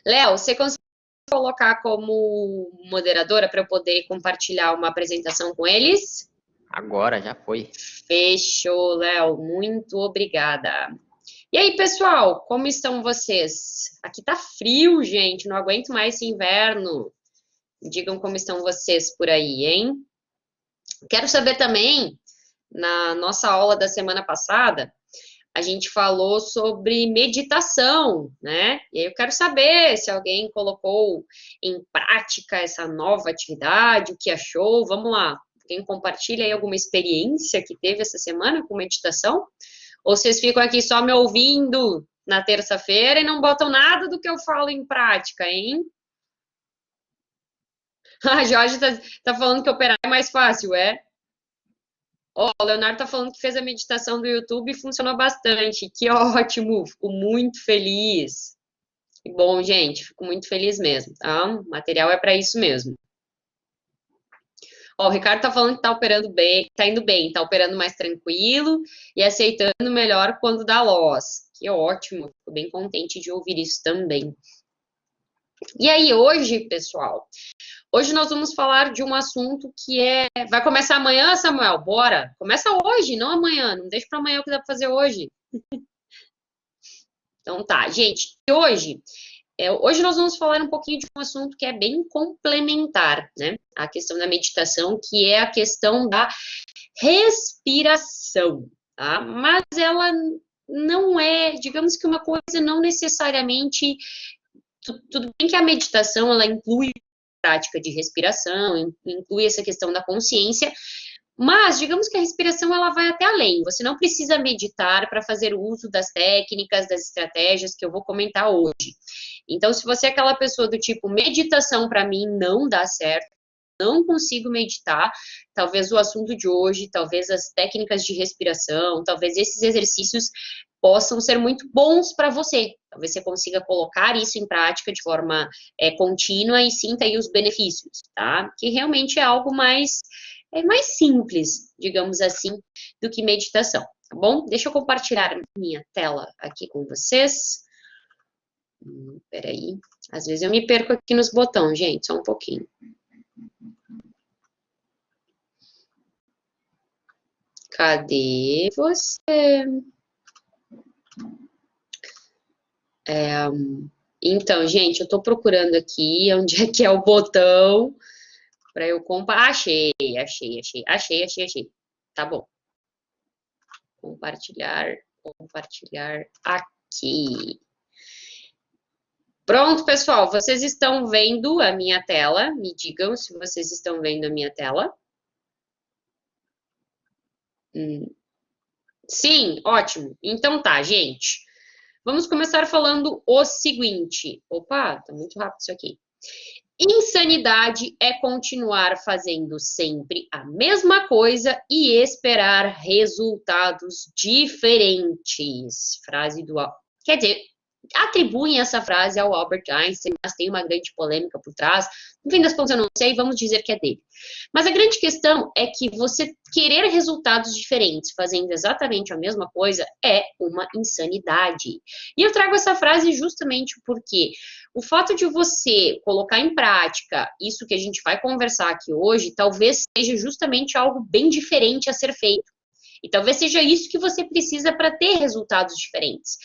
Léo, você consegue colocar como moderadora para eu poder compartilhar uma apresentação com eles? Agora já foi. Fechou, Léo. Muito obrigada. E aí, pessoal, como estão vocês? Aqui tá frio, gente. Não aguento mais esse inverno. Digam como estão vocês por aí, hein? Quero saber também, na nossa aula da semana passada, a gente falou sobre meditação, né? E aí eu quero saber se alguém colocou em prática essa nova atividade, o que achou. Vamos lá. Quem compartilha aí alguma experiência que teve essa semana com meditação? Ou vocês ficam aqui só me ouvindo na terça-feira e não botam nada do que eu falo em prática, hein? A Jorge tá falando que operar é mais fácil, é? Ó, o Leonardo tá falando que fez a meditação do YouTube e funcionou bastante. Que ótimo! Fico muito feliz. Que bom, gente. Fico muito feliz mesmo, tá? O material é para isso mesmo. Ó, o Ricardo tá falando que tá operando bem, tá indo bem, tá operando mais tranquilo e aceitando melhor quando dá loss. Que ótimo. Fico bem contente de ouvir isso também. E aí, hoje, pessoal, hoje nós vamos falar de um assunto que é. Vai começar amanhã, Samuel? Bora! Começa hoje, não amanhã. Não deixa para amanhã o que dá para fazer hoje. Então tá, gente. E hoje nós vamos falar um pouquinho de um assunto que é bem complementar, né? A questão da meditação, que é a questão da respiração, tá? Mas ela não é, digamos que uma coisa não necessariamente. Tudo bem que a meditação ela inclui prática de respiração, inclui essa questão da consciência, mas digamos que a respiração ela vai até além. Você não precisa meditar para fazer uso das técnicas, das estratégias que eu vou comentar hoje. Então, se você é aquela pessoa do tipo meditação para mim não dá certo, não consigo meditar, talvez o assunto de hoje, talvez as técnicas de respiração, talvez esses exercícios possam ser muito bons para você. Talvez você consiga colocar isso em prática de forma contínua e sinta aí os benefícios, tá? Que realmente é algo mais simples, digamos assim, do que meditação, tá bom? Deixa eu compartilhar minha tela aqui com vocês. Peraí. Às vezes eu me perco aqui nos botões, gente, só um pouquinho. Cadê você? Então, gente, eu estou procurando aqui onde é que é o botão para eu compartilhar. Achei. Tá bom. Compartilhar aqui. Pronto, pessoal, vocês estão vendo a minha tela? Me digam se vocês estão vendo a minha tela. Sim, ótimo. Então tá, gente. Vamos começar falando o seguinte. Opa, tá muito rápido isso aqui. Insanidade é continuar fazendo sempre a mesma coisa e esperar resultados diferentes. Frase do. Quer dizer, atribuem essa frase ao Albert Einstein, mas tem uma grande polêmica por trás. No fim das contas, eu não sei, vamos dizer que é dele. Mas a grande questão é que você querer resultados diferentes fazendo exatamente a mesma coisa é uma insanidade. E eu trago essa frase justamente porque o fato de você colocar em prática isso que a gente vai conversar aqui hoje, talvez seja justamente algo bem diferente a ser feito. E talvez seja isso que você precisa para ter resultados diferentes.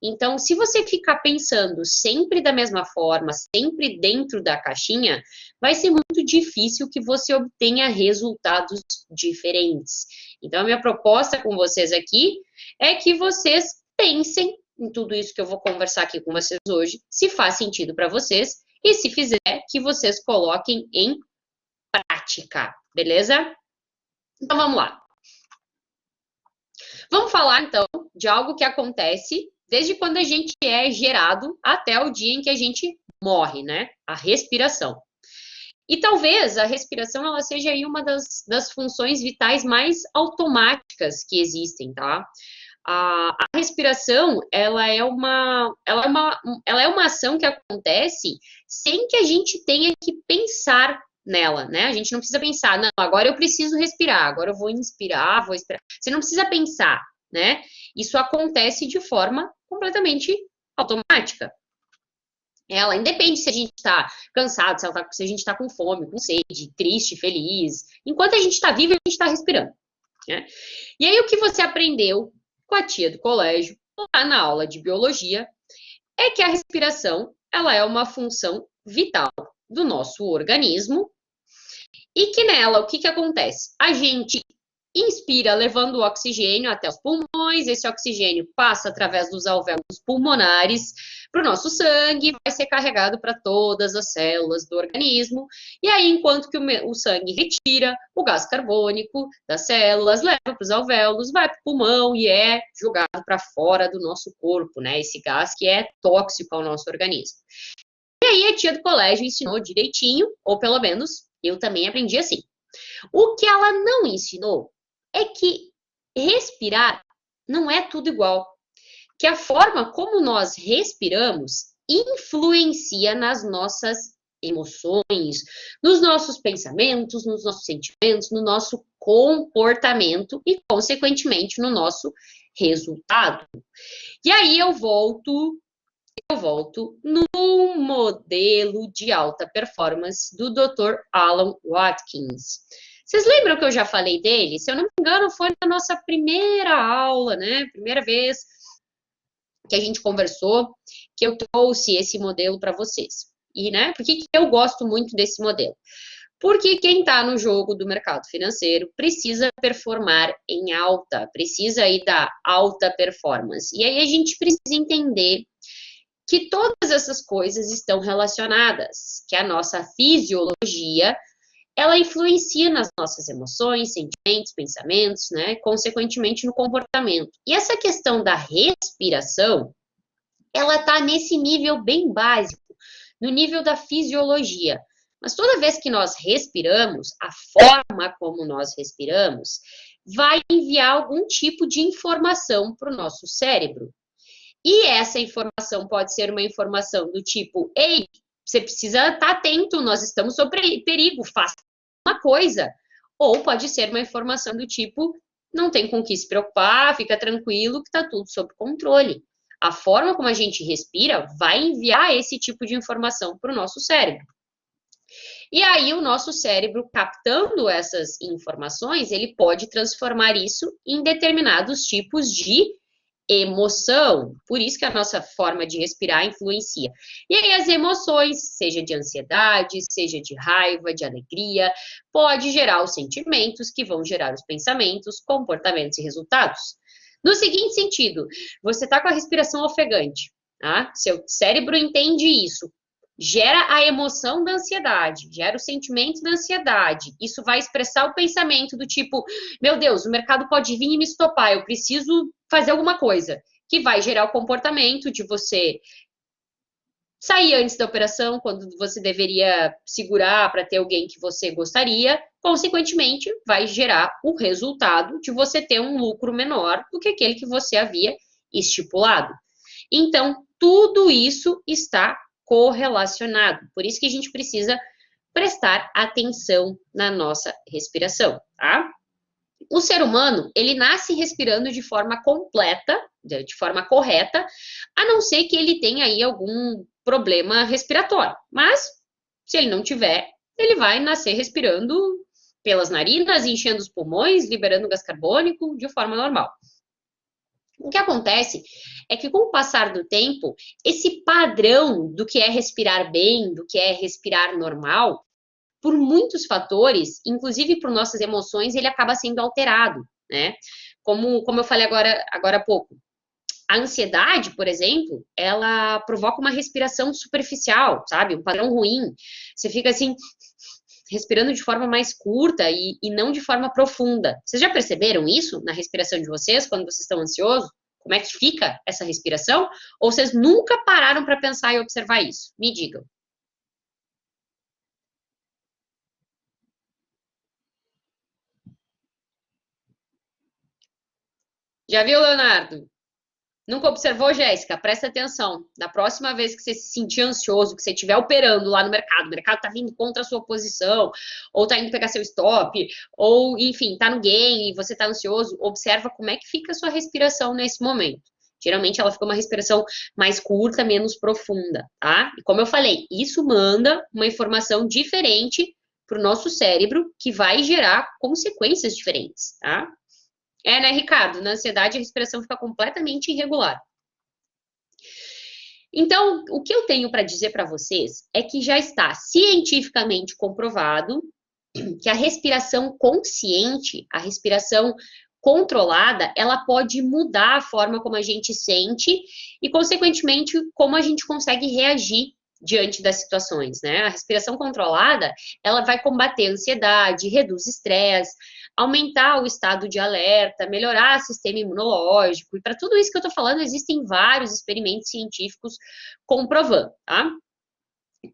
Então, se você ficar pensando sempre da mesma forma, sempre dentro da caixinha, vai ser muito difícil que você obtenha resultados diferentes. Então, a minha proposta com vocês aqui é que vocês pensem em tudo isso que eu vou conversar aqui com vocês hoje, se faz sentido para vocês, e se fizer, que vocês coloquem em prática, beleza? Então, vamos lá. Vamos falar, então, de algo que acontece desde quando a gente é gerado até o dia em que a gente morre, né? A respiração. E talvez a respiração ela seja aí uma das funções vitais mais automáticas que existem, tá? A respiração, ela é uma ação que acontece sem que a gente tenha que pensar nela, né? A gente não precisa pensar, não, agora eu preciso respirar, agora eu vou inspirar, vou expirar. Você não precisa pensar, né? Isso acontece de forma completamente automática. Ela independe se a gente está cansado, se a gente está com fome, com sede, triste, feliz. Enquanto a gente está vivo, a gente está respirando. Né? E aí, o que você aprendeu com a tia do colégio, lá na aula de biologia, é que a respiração ela é uma função vital do nosso organismo e que nela, o que, que acontece? A gente inspira levando o oxigênio até os pulmões, esse oxigênio passa através dos alvéolos pulmonares para o nosso sangue, vai ser carregado para todas as células do organismo, e aí, enquanto que o sangue retira o gás carbônico das células, leva para os alvéolos, vai para o pulmão e é jogado para fora do nosso corpo, né? Esse gás que é tóxico ao nosso organismo. E aí, a tia do colégio ensinou direitinho, ou pelo menos eu também aprendi assim. O que ela não ensinou é que respirar não é tudo igual. Que a forma como nós respiramos influencia nas nossas emoções, nos nossos pensamentos, nos nossos sentimentos, no nosso comportamento e, consequentemente, no nosso resultado. E aí eu volto no modelo de alta performance do Dr. Alan Watkins. Vocês lembram que eu já falei dele? Se eu não me engano, foi na nossa primeira aula, né? Primeira vez que a gente conversou, que eu trouxe esse modelo para vocês. E, né, por que eu gosto muito desse modelo? Porque quem está no jogo do mercado financeiro precisa performar em alta, precisa ir da alta performance. E aí a gente precisa entender que todas essas coisas estão relacionadas, que a nossa fisiologia ela influencia nas nossas emoções, sentimentos, pensamentos, né? Consequentemente no comportamento. E essa questão da respiração, ela está nesse nível bem básico, no nível da fisiologia. Mas toda vez que nós respiramos, a forma como nós respiramos vai enviar algum tipo de informação para o nosso cérebro. E essa informação pode ser uma informação do tipo, ei, você precisa estar atento, nós estamos sob perigo, faça uma coisa. Ou pode ser uma informação do tipo, não tem com o que se preocupar, fica tranquilo que está tudo sob controle. A forma como a gente respira vai enviar esse tipo de informação para o nosso cérebro. E aí o nosso cérebro, captando essas informações, ele pode transformar isso em determinados tipos de emoção. Por isso que a nossa forma de respirar influencia. E aí as emoções, seja de ansiedade, seja de raiva, de alegria, pode gerar os sentimentos que vão gerar os pensamentos, comportamentos e resultados. No seguinte sentido, você está com a respiração ofegante, tá? Seu cérebro entende isso, gera a emoção da ansiedade, gera o sentimento da ansiedade. Isso vai expressar o pensamento do tipo, meu Deus, o mercado pode vir e me estopar, eu preciso fazer alguma coisa, que vai gerar o comportamento de você sair antes da operação, quando você deveria segurar para ter alguém que você gostaria, consequentemente, vai gerar o resultado de você ter um lucro menor do que aquele que você havia estipulado. Então, tudo isso está correlacionado. Por isso que a gente precisa prestar atenção na nossa respiração, tá? O ser humano, ele nasce respirando de forma completa, de forma correta, a não ser que ele tenha aí algum problema respiratório. Mas, se ele não tiver, ele vai nascer respirando pelas narinas, enchendo os pulmões, liberando gás carbônico de forma normal. O que acontece é que, com o passar do tempo, esse padrão do que é respirar bem, do que é respirar normal, por muitos fatores, inclusive por nossas emoções, ele acaba sendo alterado, né? Como eu falei agora há pouco. A ansiedade, por exemplo, ela provoca uma respiração superficial, sabe? Um padrão ruim. Você fica assim, respirando de forma mais curta e não de forma profunda. Vocês já perceberam isso na respiração de vocês, quando vocês estão ansiosos? Como é que fica essa respiração? Ou vocês nunca pararam para pensar e observar isso? Me digam. Já viu, Leonardo? Nunca observou, Jéssica? Presta atenção. Da próxima vez que você se sentir ansioso, que você estiver operando lá no mercado, o mercado está vindo contra a sua posição, ou está indo pegar seu stop, ou, enfim, está no game e você está ansioso, observa como é que fica a sua respiração nesse momento. Geralmente ela fica uma respiração mais curta, menos profunda, tá? E como eu falei, isso manda uma informação diferente para o nosso cérebro, que vai gerar consequências diferentes, tá? Né, Ricardo? Na ansiedade, a respiração fica completamente irregular. Então, o que eu tenho para dizer para vocês é que já está cientificamente comprovado que a respiração consciente, a respiração controlada, ela pode mudar a forma como a gente sente e, consequentemente, como a gente consegue reagir diante das situações, né? A respiração controlada, ela vai combater a ansiedade, reduz estresse, aumentar o estado de alerta, melhorar o sistema imunológico. E para tudo isso que eu estou falando, existem vários experimentos científicos comprovando, tá?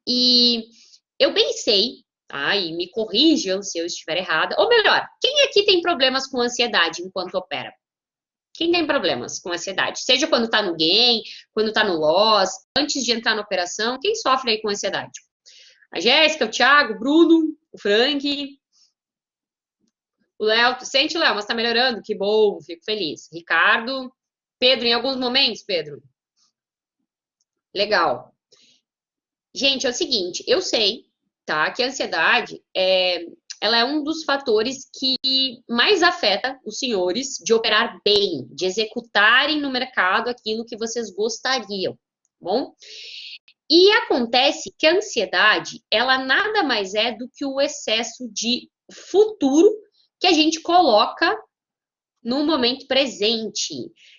E eu pensei, tá? E me corrijam se eu estiver errada. Ou melhor, quem aqui tem problemas com ansiedade enquanto opera? Quem tem problemas com ansiedade? Seja quando está no game, quando está no loss, antes de entrar na operação, quem sofre aí com ansiedade? A Jéssica, o Thiago, o Bruno, o Frank, o Léo. Sente, Léo, mas está melhorando? Que bom, fico feliz. Ricardo, Pedro, em alguns momentos, Pedro? Legal. Gente, é o seguinte, eu sei, tá, que a ansiedade ela é um dos fatores que mais afeta os senhores de operar bem, de executarem no mercado aquilo que vocês gostariam, tá bom? E acontece que a ansiedade, ela nada mais é do que o excesso de futuro que a gente coloca no momento presente.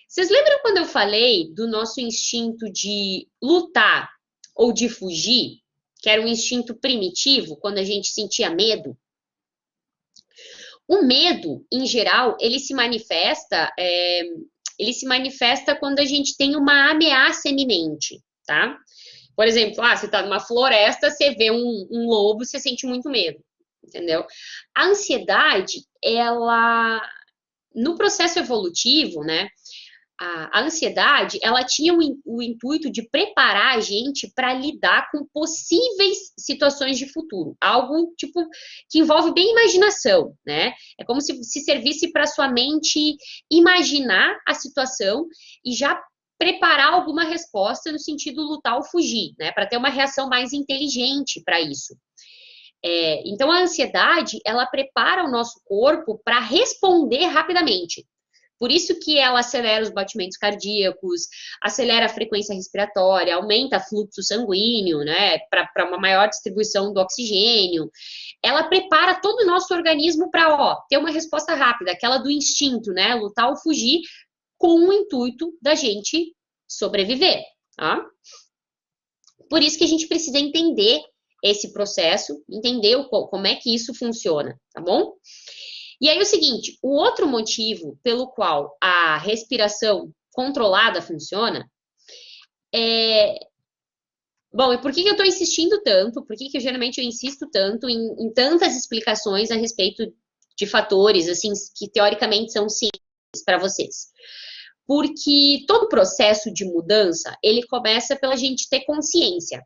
Vocês lembram quando eu falei do nosso instinto de lutar ou de fugir, que era um instinto primitivo, quando a gente sentia medo? O medo, em geral, ele se manifesta quando a gente tem uma ameaça iminente, tá? Por exemplo, você está numa floresta, você vê um lobo, você sente muito medo, entendeu? A ansiedade, ela, no processo evolutivo, né? A ansiedade, ela tinha o intuito de preparar a gente para lidar com possíveis situações de futuro. Algo, tipo, que envolve bem imaginação, né? É como se servisse para sua mente imaginar a situação e já preparar alguma resposta no sentido lutar ou fugir, né? Para ter uma reação mais inteligente para isso. Então, a ansiedade, ela prepara o nosso corpo para responder rapidamente. Por isso que ela acelera os batimentos cardíacos, acelera a frequência respiratória, aumenta o fluxo sanguíneo, né, para uma maior distribuição do oxigênio. Ela prepara todo o nosso organismo para, ter uma resposta rápida, aquela do instinto, né, lutar ou fugir, com o intuito da gente sobreviver, tá? Por isso que a gente precisa entender esse processo, entender como é que isso funciona, tá bom? E aí o seguinte, o outro motivo pelo qual a respiração controlada funciona Bom, e por que eu estou insistindo tanto? Por que geralmente eu insisto tanto em tantas explicações a respeito de fatores, assim, que teoricamente são simples para vocês? Porque todo processo de mudança, ele começa pela gente ter consciência.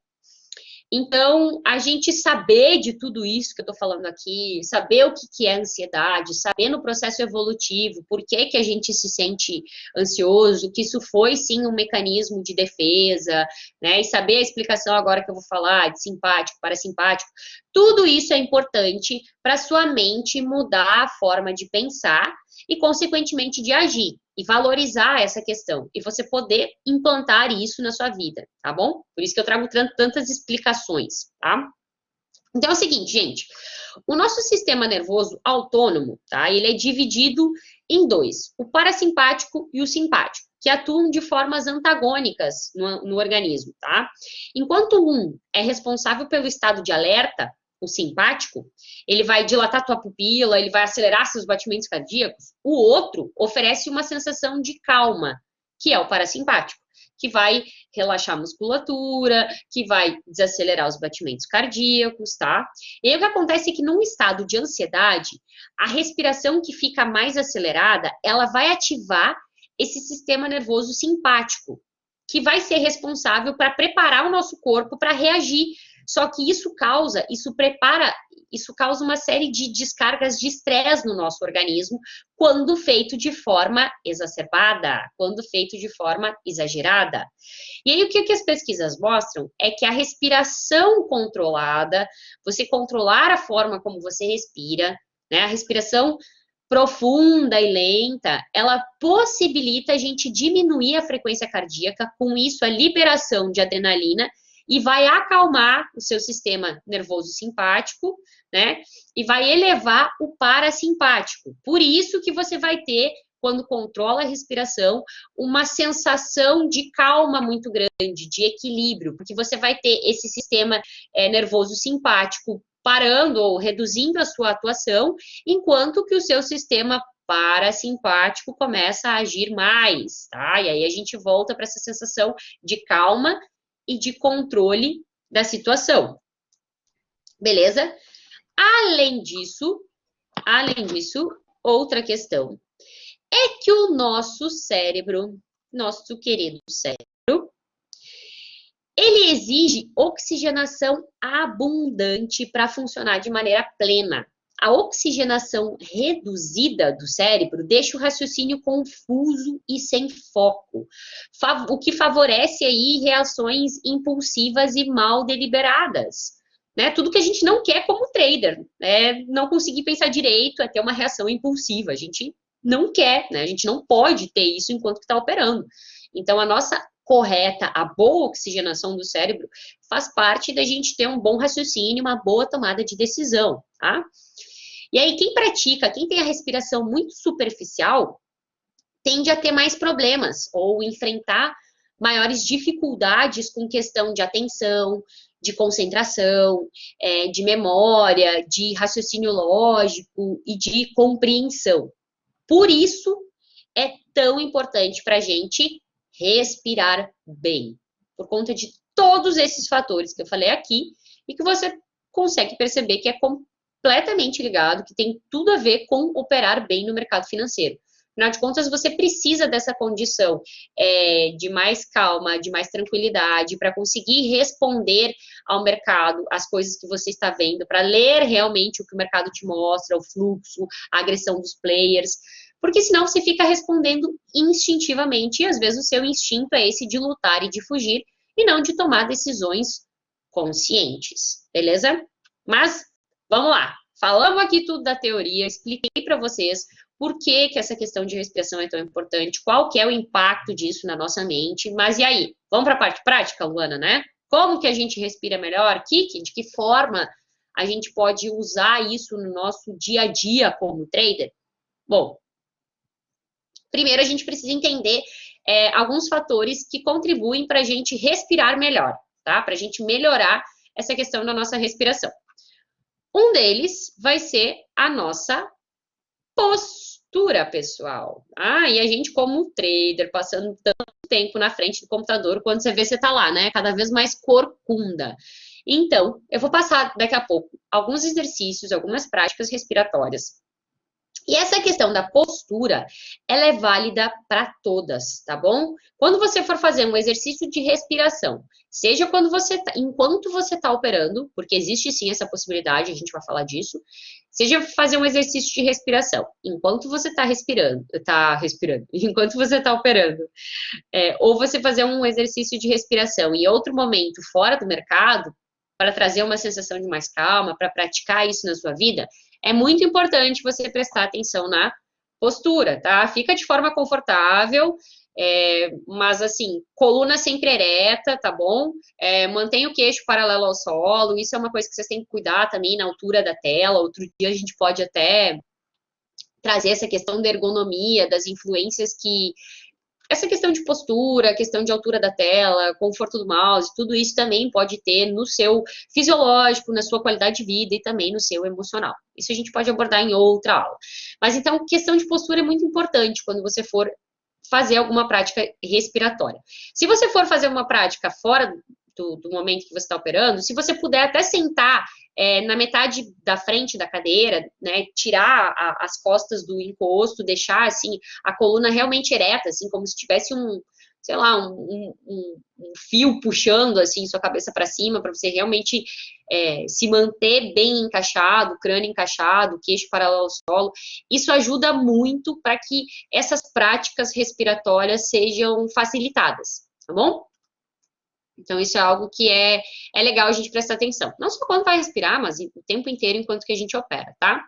Então, a gente saber de tudo isso que eu estou falando aqui, saber o que é ansiedade, saber no processo evolutivo, por que a gente se sente ansioso, que isso foi sim um mecanismo de defesa, né? E saber a explicação agora que eu vou falar de simpático, parasimpático, tudo isso é importante para sua mente mudar a forma de pensar e, consequentemente, de agir e valorizar essa questão e você poder implantar isso na sua vida, tá bom? Por isso que eu trago tantas explicações, tá? Então é o seguinte, gente, o nosso sistema nervoso autônomo, tá? Ele é dividido em dois, o parasimpático e o simpático, que atuam de formas antagônicas no organismo, tá? Enquanto um é responsável pelo estado de alerta, o simpático, ele vai dilatar tua pupila, ele vai acelerar seus batimentos cardíacos. O outro oferece uma sensação de calma, que é o parasimpático, que vai relaxar a musculatura, que vai desacelerar os batimentos cardíacos, tá? E aí o que acontece é que num estado de ansiedade, a respiração que fica mais acelerada, ela vai ativar esse sistema nervoso simpático, que vai ser responsável para preparar o nosso corpo para reagir Só que isso causa uma série de descargas de estresse no nosso organismo quando feito de forma exacerbada, quando feito de forma exagerada. E aí, o que as pesquisas mostram é que a respiração controlada, você controlar a forma como você respira, né, a respiração profunda e lenta, ela possibilita a gente diminuir a frequência cardíaca, com isso a liberação de adrenalina, e vai acalmar o seu sistema nervoso simpático, né? E vai elevar o parasimpático. Por isso que você vai ter, quando controla a respiração, uma sensação de calma muito grande, de equilíbrio, porque você vai ter esse sistema nervoso simpático parando ou reduzindo a sua atuação, enquanto que o seu sistema parasimpático começa a agir mais, tá? E aí a gente volta para essa sensação de calma e de controle da situação. Beleza? Além disso, outra questão é que o nosso cérebro, nosso querido cérebro, ele exige oxigenação abundante para funcionar de maneira plena. A oxigenação reduzida do cérebro deixa o raciocínio confuso e sem foco, o que favorece aí reações impulsivas e mal deliberadas. Né? Tudo que a gente não quer como trader, né? Não conseguir pensar direito, é ter uma reação impulsiva. A gente não quer, né? A gente não pode ter isso enquanto está operando. Então, a nossa correta, a boa oxigenação do cérebro faz parte da gente ter um bom raciocínio, uma boa tomada de decisão, tá? E aí, quem tem a respiração muito superficial, tende a ter mais problemas ou enfrentar maiores dificuldades com questão de atenção, de concentração, de memória, de raciocínio lógico e de compreensão. Por isso, é tão importante para a gente respirar bem, por conta de todos esses fatores que eu falei aqui e que você consegue perceber que é completamente ligado, que tem tudo a ver com operar bem no mercado financeiro. Afinal de contas, você precisa dessa condição de mais calma, de mais tranquilidade, para conseguir responder ao mercado as coisas que você está vendo, para ler realmente o que o mercado te mostra, o fluxo, a agressão dos players, porque senão você fica respondendo instintivamente, e às vezes o seu instinto é esse de lutar e de fugir, e não de tomar decisões conscientes, beleza? Mas, vamos lá. Falamos aqui tudo da teoria, expliquei para vocês por que essa questão de respiração é tão importante, qual que é o impacto disso na nossa mente, mas e aí? Vamos para a parte prática, Luana, né? Como que a gente respira melhor? De que forma a gente pode usar isso no nosso dia a dia como trader? Bom, primeiro a gente precisa entender alguns fatores que contribuem para a gente respirar melhor, tá? Para a gente melhorar essa questão da nossa respiração. Um deles vai ser a nossa postura, pessoal. E a gente, como trader, passando tanto tempo na frente do computador, quando você vê, você tá lá, né? Cada vez mais corcunda. Então, eu vou passar daqui a pouco alguns exercícios, algumas práticas respiratórias. E essa questão da postura, ela é válida para todas, tá bom? Quando você for fazer um exercício de respiração, seja enquanto você está operando, porque existe sim essa possibilidade, a gente vai falar disso, seja fazer um exercício de respiração, enquanto você está enquanto você está operando, ou você fazer um exercício de respiração em outro momento fora do mercado, para trazer uma sensação de mais calma, para praticar isso na sua vida, é muito importante você prestar atenção na postura, tá? Fica de forma confortável, mas assim, coluna sempre ereta, tá bom? Mantenha o queixo paralelo ao solo, isso é uma coisa que vocês têm que cuidar também na altura da tela. Outro dia a gente pode até trazer essa questão da ergonomia, das influências que essa questão de postura, questão de altura da tela, conforto do mouse, tudo isso também pode ter no seu fisiológico, na sua qualidade de vida e também no seu emocional. Isso a gente pode abordar em outra aula. Mas então, questão de postura é muito importante quando você for fazer alguma prática respiratória. Se você for fazer uma prática fora do momento que você está operando, se você puder até sentar na metade da frente da cadeira, né, tirar as costas do encosto, deixar assim a coluna realmente ereta, assim como se tivesse sei lá, um fio puxando, assim, sua cabeça para cima, para você realmente se manter bem encaixado, crânio encaixado, queixo paralelo ao solo. Isso ajuda muito para que essas práticas respiratórias sejam facilitadas, tá bom? Então, isso é algo que é legal a gente prestar atenção. Não só quando vai respirar, mas o tempo inteiro enquanto que a gente opera, tá?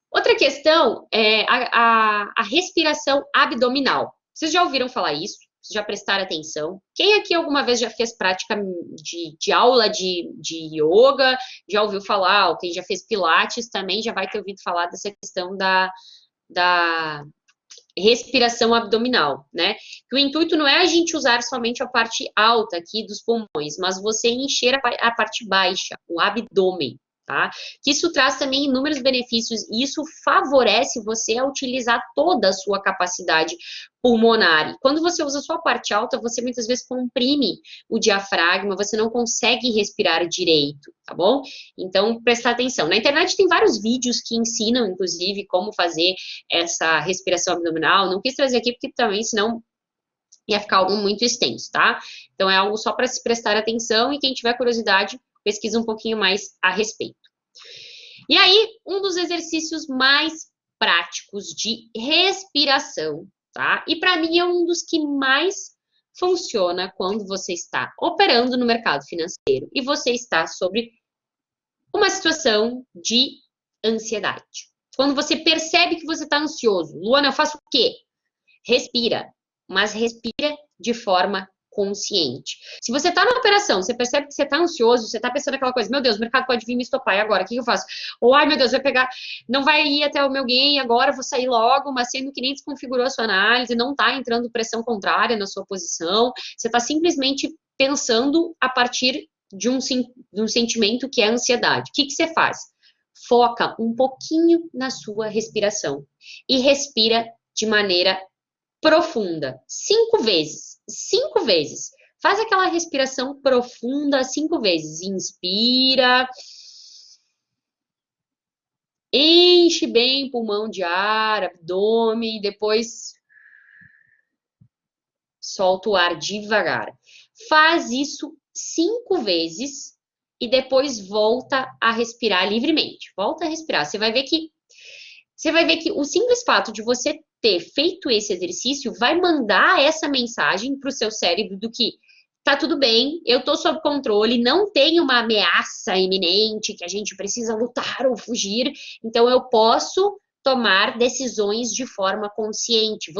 Outra questão é a respiração abdominal. Vocês já ouviram falar isso? Vocês já prestaram atenção? Quem aqui alguma vez já fez prática de aula de yoga? Já ouviu falar? Ou quem já fez pilates também já vai ter ouvido falar dessa questão da respiração abdominal, né? Que o intuito não é a gente usar somente a parte alta aqui dos pulmões, mas você encher a parte baixa, o abdômen, tá? Que isso traz também inúmeros benefícios e isso favorece você a utilizar toda a sua capacidade pulmonar. E quando você usa só a parte alta, você muitas vezes comprime o diafragma, você não consegue respirar direito, tá bom? Então, prestar atenção. Na internet tem vários vídeos que ensinam, inclusive, como fazer essa respiração abdominal. Não quis trazer aqui porque também, senão, ia ficar algo muito extenso, tá? Então, é algo só para se prestar atenção e quem tiver curiosidade, pesquisa um pouquinho mais a respeito. E aí, um dos exercícios mais práticos de respiração, tá? E para mim é um dos que mais funciona quando você está operando no mercado financeiro e você está sobre uma situação de ansiedade. Quando você percebe que você está ansioso, Luana, eu faço o quê? Respira, mas respira de forma consciente. Se você está na operação, você percebe que você está ansioso, você está pensando aquela coisa, meu Deus, o mercado pode vir me estopar, e agora? O que eu faço? Ou, ai, meu Deus, vai pegar, não vai ir até o meu gain, agora eu vou sair logo, mas sendo que nem desconfigurou a sua análise, não está entrando pressão contrária na sua posição, você está simplesmente pensando a partir de um sentimento que é a ansiedade. O que você faz? Foca um pouquinho na sua respiração e respira de maneira profunda, 5 vezes, 5 vezes. Faz aquela respiração profunda 5 vezes. Inspira. Enche bem o pulmão de ar, abdômen, e depois solta o ar devagar. Faz isso 5 vezes e depois volta a respirar livremente. Volta a respirar. Você vai ver que o simples fato de você ter feito esse exercício vai mandar essa mensagem para o seu cérebro do que tá tudo bem, eu tô sob controle, não tem uma ameaça iminente que a gente precisa lutar ou fugir, então eu posso tomar decisões de forma consciente.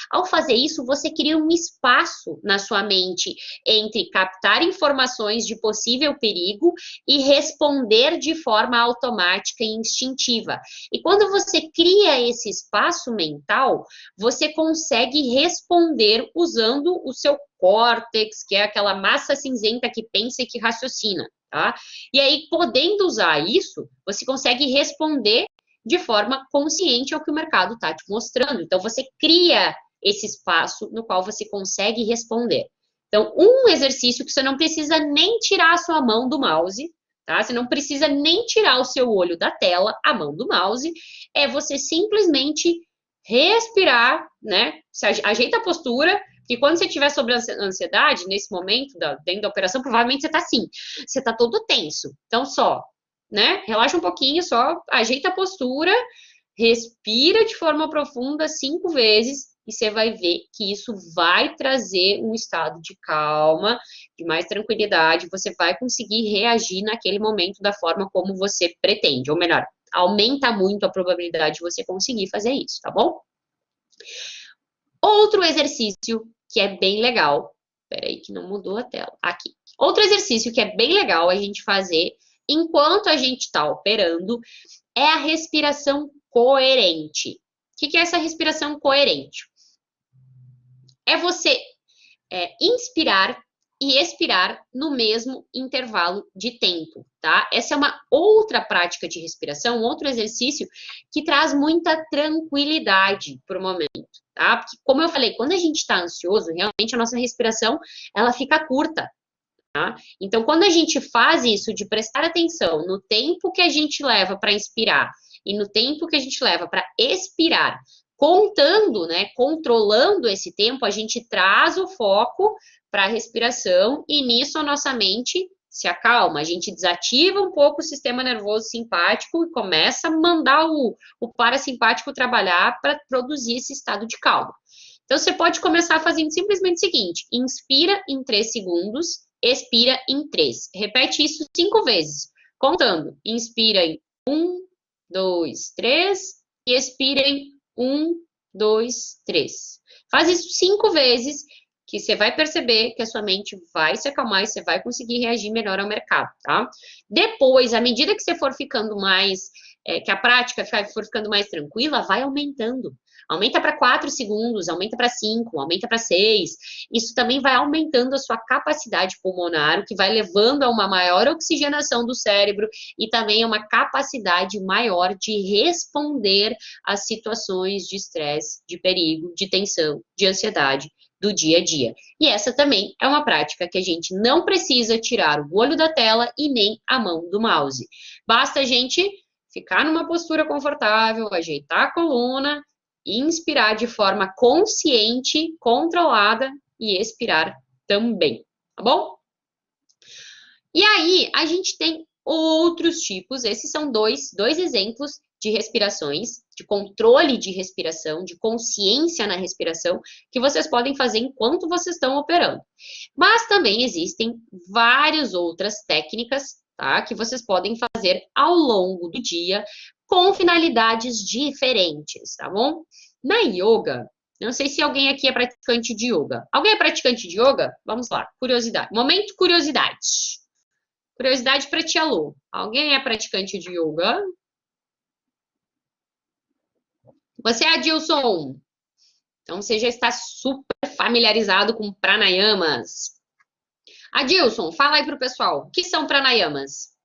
Ao fazer isso, você cria um espaço na sua mente entre captar informações de possível perigo e responder de forma automática e instintiva. E quando você cria esse espaço mental, você consegue responder usando o seu córtex, que é aquela massa cinzenta que pensa e que raciocina, tá? E aí, podendo usar isso, você consegue responder de forma consciente ao que o mercado está te mostrando. Então, você cria esse espaço no qual você consegue responder. Então, um exercício que você não precisa nem tirar a sua mão do mouse, tá? Você não precisa nem tirar o seu olho da tela, a mão do mouse, é você simplesmente respirar, né? Você ajeita a postura, porque quando você estiver sobre ansiedade, nesse momento, dentro da operação, provavelmente você está assim, você está todo tenso. Então, né? Relaxa um pouquinho, só ajeita a postura, respira de forma profunda 5 vezes e você vai ver que isso vai trazer um estado de calma, de mais tranquilidade, você vai conseguir reagir naquele momento da forma como você pretende, ou melhor, aumenta muito a probabilidade de você conseguir fazer isso, tá bom? Outro exercício que é bem legal, peraí que não mudou a tela, aqui. Outro exercício que é bem legal a gente fazer enquanto a gente está operando é a respiração coerente. O que é essa respiração coerente? É você inspirar e expirar no mesmo intervalo de tempo, tá? Essa é uma outra prática de respiração, um outro exercício que traz muita tranquilidade para o momento, tá? Porque, como eu falei, quando a gente está ansioso, realmente a nossa respiração, ela fica curta, tá? Então, quando a gente faz isso de prestar atenção no tempo que a gente leva para inspirar e no tempo que a gente leva para expirar, contando, né, controlando esse tempo, a gente traz o foco para a respiração e nisso a nossa mente se acalma, a gente desativa um pouco o sistema nervoso simpático e começa a mandar o parasimpático trabalhar para produzir esse estado de calma. Então, você pode começar fazendo simplesmente o seguinte, inspira em 3 segundos, expira em 3. Repete isso 5 vezes, contando. Inspira em 1, 2, 3 e expira em 1, 2, 3. Faz isso 5 vezes que você vai perceber que a sua mente vai se acalmar e você vai conseguir reagir melhor ao mercado, tá? Depois, à medida que você for ficando mais, que a prática for ficando mais tranquila, vai aumentando. Aumenta para 4 segundos, aumenta para 5, aumenta para 6. Isso também vai aumentando a sua capacidade pulmonar, o que vai levando a uma maior oxigenação do cérebro e também a uma capacidade maior de responder às situações de estresse, de perigo, de tensão, de ansiedade do dia a dia. E essa também é uma prática que a gente não precisa tirar o olho da tela e nem a mão do mouse. Basta a gente ficar numa postura confortável, ajeitar a coluna, inspirar de forma consciente, controlada e expirar também, tá bom? E aí, a gente tem outros tipos, esses são dois exemplos de respirações, de controle de respiração, de consciência na respiração, que vocês podem fazer enquanto vocês estão operando. Mas também existem várias outras técnicas, tá, que vocês podem fazer ao longo do dia com finalidades diferentes, tá bom? Na yoga, não sei se alguém aqui é praticante de yoga. Alguém é praticante de yoga? Vamos lá, curiosidade. Momento curiosidade. Curiosidade para tia Lu. Alguém é praticante de yoga? Você é Adilson. Então, você já está super familiarizado com pranayamas. Adilson, fala aí para o pessoal. O que são pranayamas?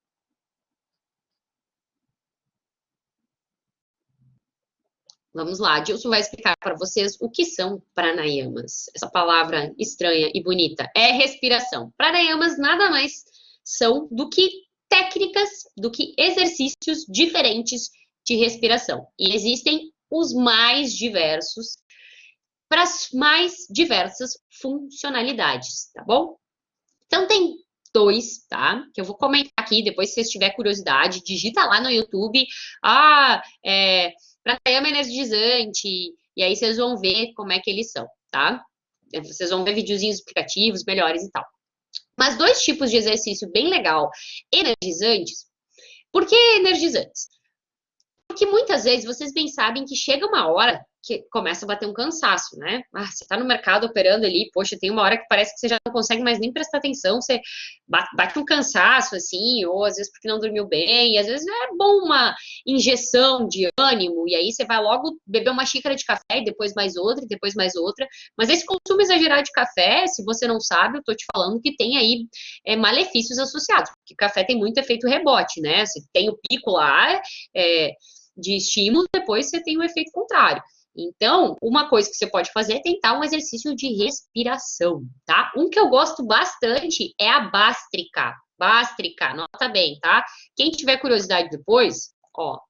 Vamos lá, Adilson vai explicar para vocês o que são pranayamas. Essa palavra estranha e bonita é respiração. Pranayamas nada mais são do que técnicas, do que exercícios diferentes de respiração. E existem os mais diversos para as mais diversas funcionalidades, tá bom? Então tem dois, tá? Que eu vou comentar aqui, depois se vocês tiverem curiosidade, digita lá no YouTube, pranayama energizante, e aí vocês vão ver como é que eles são, tá? Vocês vão ver videozinhos explicativos, melhores e tal. Mas dois tipos de exercício bem legal, energizantes. Por que energizantes? Porque muitas vezes vocês bem sabem que chega uma hora que começa a bater um cansaço, né? Ah, você tá no mercado operando ali, poxa, tem uma hora que parece que você já não consegue mais nem prestar atenção, você bate um cansaço, assim, ou às vezes porque não dormiu bem, e às vezes é bom uma injeção de ânimo, e aí você vai logo beber uma xícara de café, e depois mais outra, e depois mais outra, mas esse consumo exagerado de café, se você não sabe, eu tô te falando que tem aí malefícios associados, porque café tem muito efeito rebote, né? Você tem o pico lá, de estímulo, depois você tem o efeito contrário. Então, uma coisa que você pode fazer é tentar um exercício de respiração, tá? Um que eu gosto bastante é a bástrica. Bástrica, nota bem, tá? Quem tiver curiosidade depois, ó,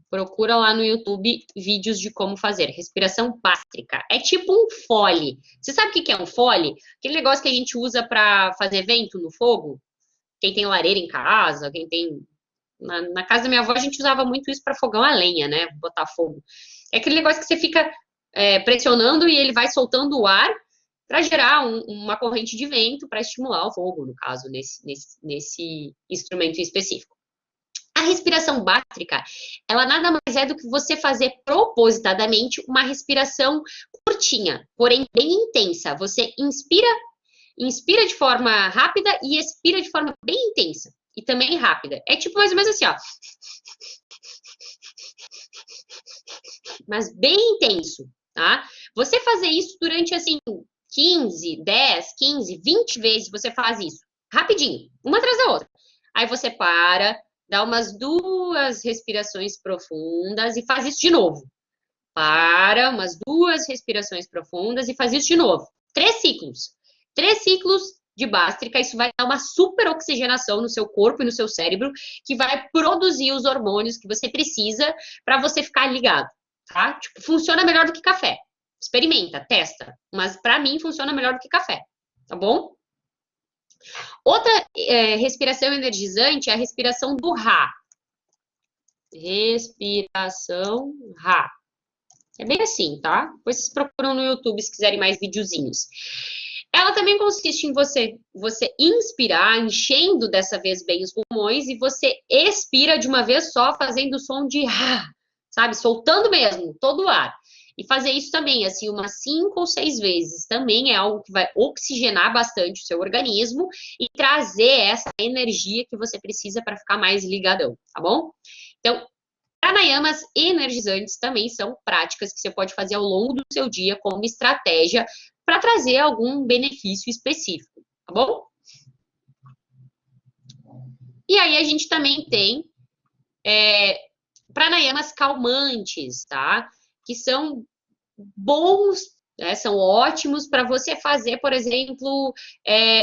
procura lá no YouTube vídeos de como fazer respiração bástrica. É tipo um fole. Você sabe o que é um fole? Aquele negócio que a gente usa para fazer vento no fogo? Quem tem lareira em casa, quem tem... Na casa da minha avó, a gente usava muito isso para fogão a lenha, né? Botar fogo. É aquele negócio que você fica pressionando e ele vai soltando o ar para gerar uma corrente de vento para estimular o fogo, no caso, nesse instrumento específico. A respiração bástrica, ela nada mais é do que você fazer propositadamente uma respiração curtinha, porém bem intensa. Você inspira de forma rápida e expira de forma bem intensa. E também rápida. É tipo mais ou menos assim, ó. Mas bem intenso, tá? Você fazer isso durante, assim, 15, 10, 15, 20 vezes, você faz isso. Rapidinho, uma atrás da outra. Aí você para, dá umas 2 respirações profundas e faz isso de novo. Para, umas 2 respirações profundas e faz isso de novo. 3 ciclos. 3 ciclos de bástrica, isso vai dar uma super oxigenação no seu corpo e no seu cérebro, que vai produzir os hormônios que você precisa para você ficar ligado, tá? Tipo, funciona melhor do que café. Experimenta, testa. Mas para mim funciona melhor do que café, tá bom? Outra respiração energizante é a respiração do Ra. Respiração Ra. É bem assim, tá? Depois vocês procuram no YouTube se quiserem mais videozinhos. Ela também consiste em você inspirar, enchendo dessa vez bem os pulmões, e você expira de uma vez só, fazendo o som de Ra, sabe? Soltando mesmo todo o ar. E fazer isso também, assim, umas 5 ou 6 vezes. Também é algo que vai oxigenar bastante o seu organismo e trazer essa energia que você precisa para ficar mais ligadão, tá bom? Então, pranayamas energizantes também são práticas que você pode fazer ao longo do seu dia como estratégia para trazer algum benefício específico, tá bom? E aí a gente também tem pranayamas calmantes, tá? Que são bons, né? São ótimos para você fazer, por exemplo,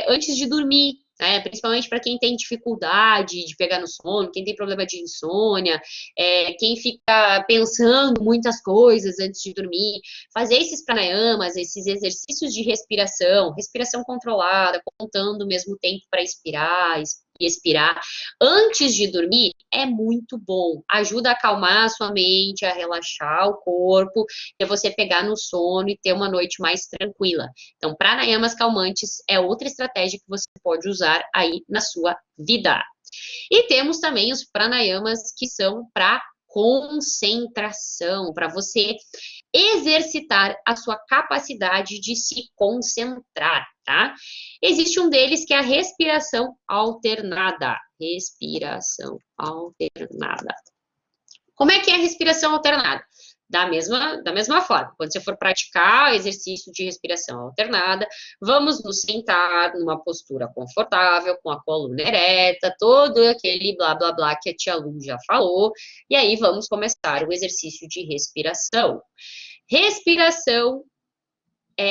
antes de dormir. Principalmente para quem tem dificuldade de pegar no sono, quem tem problema de insônia, quem fica pensando muitas coisas antes de dormir, fazer esses pranayamas, esses exercícios de respiração controlada, contando o mesmo tempo para expirar e expirar, antes de dormir, é muito bom. Ajuda a acalmar a sua mente, a relaxar o corpo, e você pegar no sono e ter uma noite mais tranquila. Então, pranayamas calmantes é outra estratégia que você pode usar aí na sua vida. E temos também os pranayamas que são para concentração, para você exercitar a sua capacidade de se concentrar, tá? Existe um deles que é a respiração alternada. Respiração alternada. Como é que é a respiração alternada? Da mesma forma, quando você for praticar exercício de respiração alternada, vamos nos sentar numa postura confortável, com a coluna ereta, todo aquele blá blá blá que a tia Lu já falou, e aí vamos começar o exercício de respiração. Respiração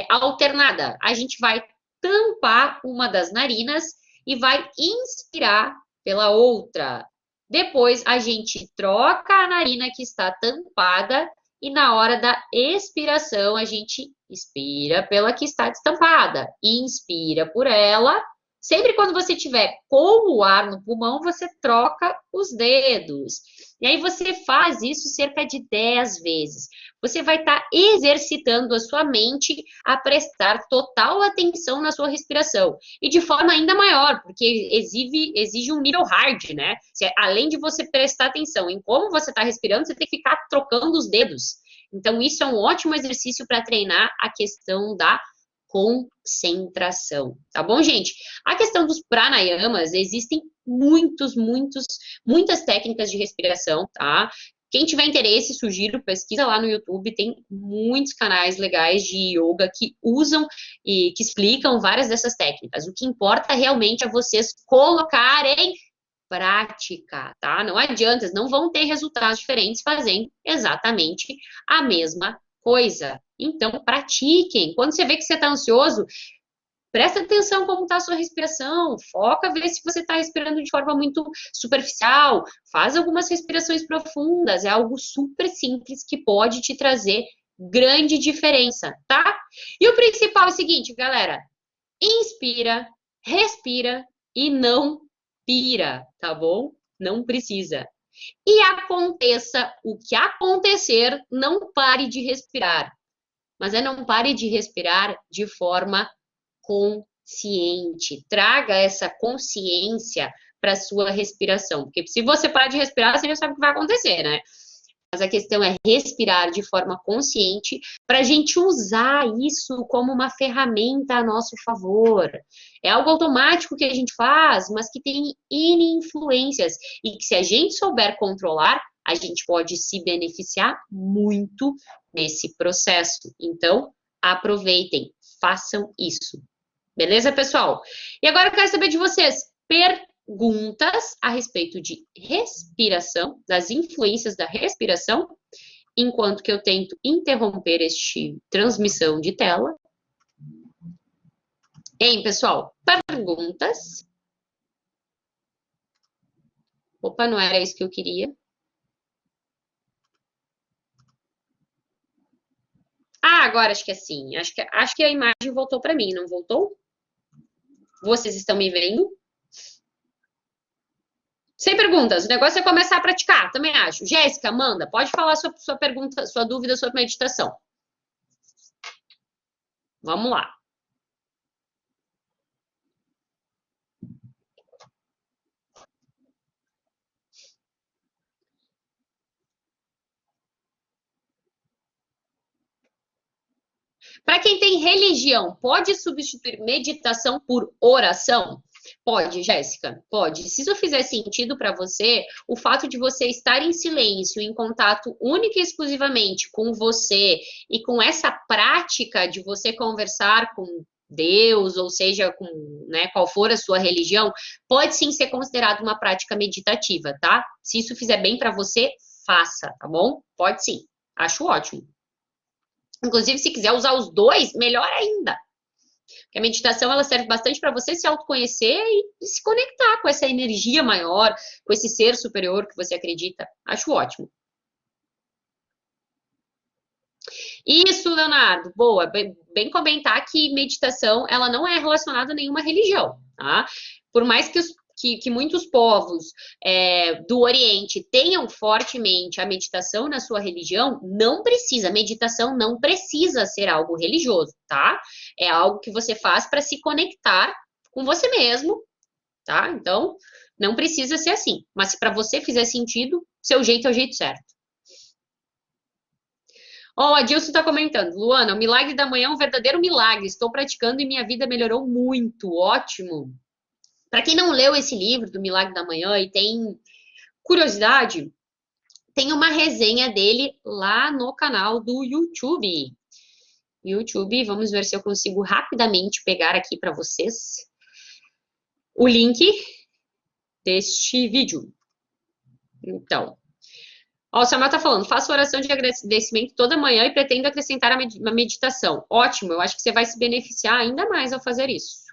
alternada. A gente vai tampar uma das narinas e vai inspirar pela outra. Depois a gente troca a narina que está tampada e na hora da expiração a gente expira pela que está destampada. Inspira por ela. Sempre quando você tiver com o ar no pulmão, você troca os dedos. E aí você faz isso cerca de 10 vezes. Você vai estar exercitando a sua mente a prestar total atenção na sua respiração. E de forma ainda maior, porque exige um nível hard, né? Além de você prestar atenção em como você está respirando, você tem que ficar trocando os dedos. Então, isso é um ótimo exercício para treinar a questão da concentração, tá bom, gente? A questão dos pranayamas, existem muitas técnicas de respiração, tá? Quem tiver interesse, sugiro, pesquisa lá no YouTube, tem muitos canais legais de yoga que usam e que explicam várias dessas técnicas. O que importa realmente é vocês colocarem prática, tá? Não adianta, não vão ter resultados diferentes fazendo exatamente a mesma coisa. Então, pratiquem. Quando você vê que você está ansioso, presta atenção como está a sua respiração, foca, vê se você está respirando de forma muito superficial, faz algumas respirações profundas, é algo super simples que pode te trazer grande diferença, tá? E o principal é o seguinte, galera, inspira, respira e não pira, tá bom? Não precisa. E aconteça o que acontecer, não pare de respirar. Mas não pare de respirar de forma consciente. Traga essa consciência para a sua respiração. Porque se você parar de respirar, você já sabe o que vai acontecer, né? Mas a questão é respirar de forma consciente para a gente usar isso como uma ferramenta a nosso favor. É algo automático que a gente faz, mas que tem N influências e que se a gente souber controlar, a gente pode se beneficiar muito nesse processo. Então, aproveitem, façam isso. Beleza, pessoal? E agora eu quero saber de vocês. Perguntas a respeito de respiração, das influências da respiração, enquanto que eu tento interromper este transmissão de tela. Hein, pessoal? Perguntas? Opa, não era isso que eu queria. agora acho que é assim. Acho que a imagem voltou para mim, não voltou? Vocês estão me vendo? Sem perguntas, o negócio é começar a praticar, também acho. Jéssica, Amanda, pode falar sua pergunta, sua dúvida sobre meditação. Vamos lá. Para quem tem religião, pode substituir meditação por oração? Pode, Jéssica, pode. Se isso fizer sentido para você, o fato de você estar em silêncio, em contato único e exclusivamente com você e com essa prática de você conversar com Deus, ou seja, com, né, qual for a sua religião, pode sim ser considerado uma prática meditativa, tá? Se isso fizer bem para você, faça, tá bom? Pode sim. Acho ótimo. Inclusive, se quiser usar os dois, melhor ainda. Porque a meditação ela serve bastante para você se autoconhecer e se conectar com essa energia maior, com esse ser superior que você acredita. Acho ótimo. Isso, Leonardo. Boa. Bem comentar que meditação ela não é relacionada a nenhuma religião, tá? Por mais que muitos povos do Oriente tenham fortemente a meditação na sua religião, não precisa. Meditação não precisa ser algo religioso, tá? É algo que você faz para se conectar com você mesmo, tá? Então, não precisa ser assim. Mas se para você fizer sentido, seu jeito é o jeito certo. Ó, o Adilson está comentando. Luana, o milagre da manhã é um verdadeiro milagre. Estou praticando e minha vida melhorou muito. Ótimo. Para quem não leu esse livro do Milagre da Manhã e tem curiosidade, tem uma resenha dele lá no canal do YouTube. YouTube, vamos ver se eu consigo rapidamente pegar aqui para vocês o link deste vídeo. Então, ó, o Samuel tá falando, faço oração de agradecimento toda manhã e pretendo acrescentar a meditação. Ótimo, eu acho que você vai se beneficiar ainda mais ao fazer isso.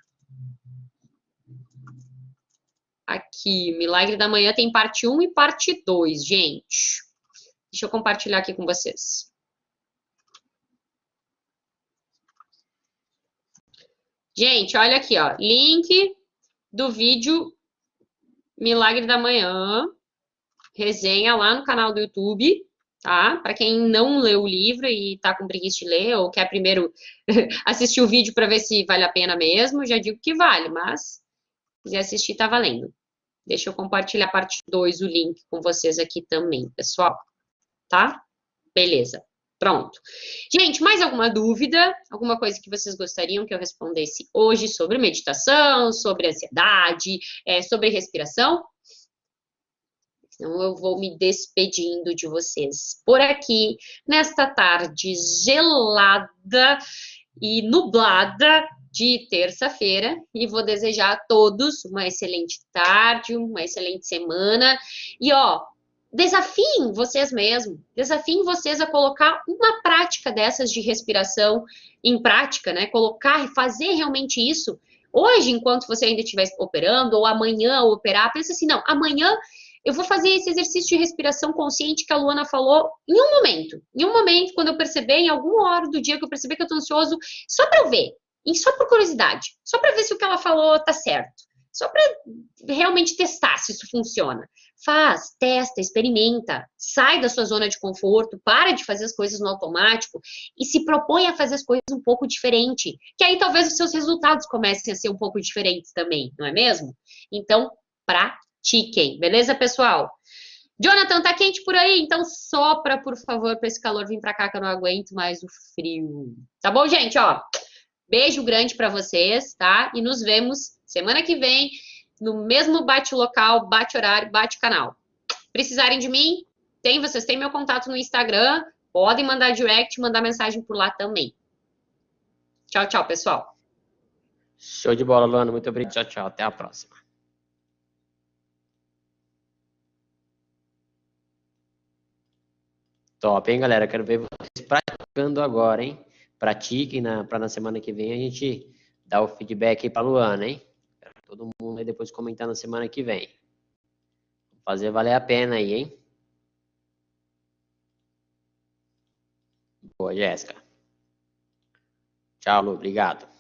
Aqui, Milagre da Manhã tem parte 1 e parte 2, gente. Deixa eu compartilhar aqui com vocês. Gente, olha aqui, ó, link do vídeo Milagre da Manhã, resenha lá no canal do YouTube, tá? Para quem não leu o livro e tá com preguiça de ler ou quer primeiro assistir o vídeo para ver se vale a pena mesmo, já digo que vale, mas se quiser assistir, tá valendo. Deixa eu compartilhar a parte 2, o link com vocês aqui também, pessoal, tá? Beleza. Pronto. Gente, mais alguma dúvida? Alguma coisa que vocês gostariam que eu respondesse hoje sobre meditação, sobre ansiedade, sobre respiração? Então, eu vou me despedindo de vocês por aqui, nesta tarde gelada e nublada de terça-feira, e vou desejar a todos uma excelente tarde, uma excelente semana. E, ó, desafiem vocês mesmos, desafiem vocês a colocar uma prática dessas de respiração em prática, né? Colocar e fazer realmente isso. Hoje, enquanto você ainda estiver operando, ou amanhã ao operar, pensa assim, não, amanhã eu vou fazer esse exercício de respiração consciente que a Luana falou em um momento. Em um momento, quando eu perceber, em alguma hora do dia que eu perceber que eu tô ansioso, só para eu ver, e só por curiosidade, só para ver se o que ela falou tá certo. Só para realmente testar se isso funciona. Faz, testa, experimenta, sai da sua zona de conforto, para de fazer as coisas no automático e se propõe a fazer as coisas um pouco diferente. Que aí talvez os seus resultados comecem a ser um pouco diferentes também, não é mesmo? Então, pratiquem, beleza, pessoal? Jonathan, tá quente por aí? Então sopra, por favor, para esse calor vir para cá que eu não aguento mais o frio. Tá bom, gente? Ó, beijo grande para vocês, tá? E nos vemos semana que vem no mesmo bate-local, bate-horário, bate-canal. Precisarem de mim, vocês têm meu contato no Instagram, podem mandar direct, mandar mensagem por lá também. Tchau, tchau, pessoal. Show de bola, Luana. Muito obrigado. Tchau, tchau. Até a próxima. Top, hein, galera? Quero ver vocês praticando agora, hein? Pratiquem para na semana que vem a gente dar o feedback aí pra Luana, hein? Quero todo mundo aí depois comentar na semana que vem. Fazer valer a pena aí, hein? Boa, Jéssica. Tchau, Lu. Obrigado.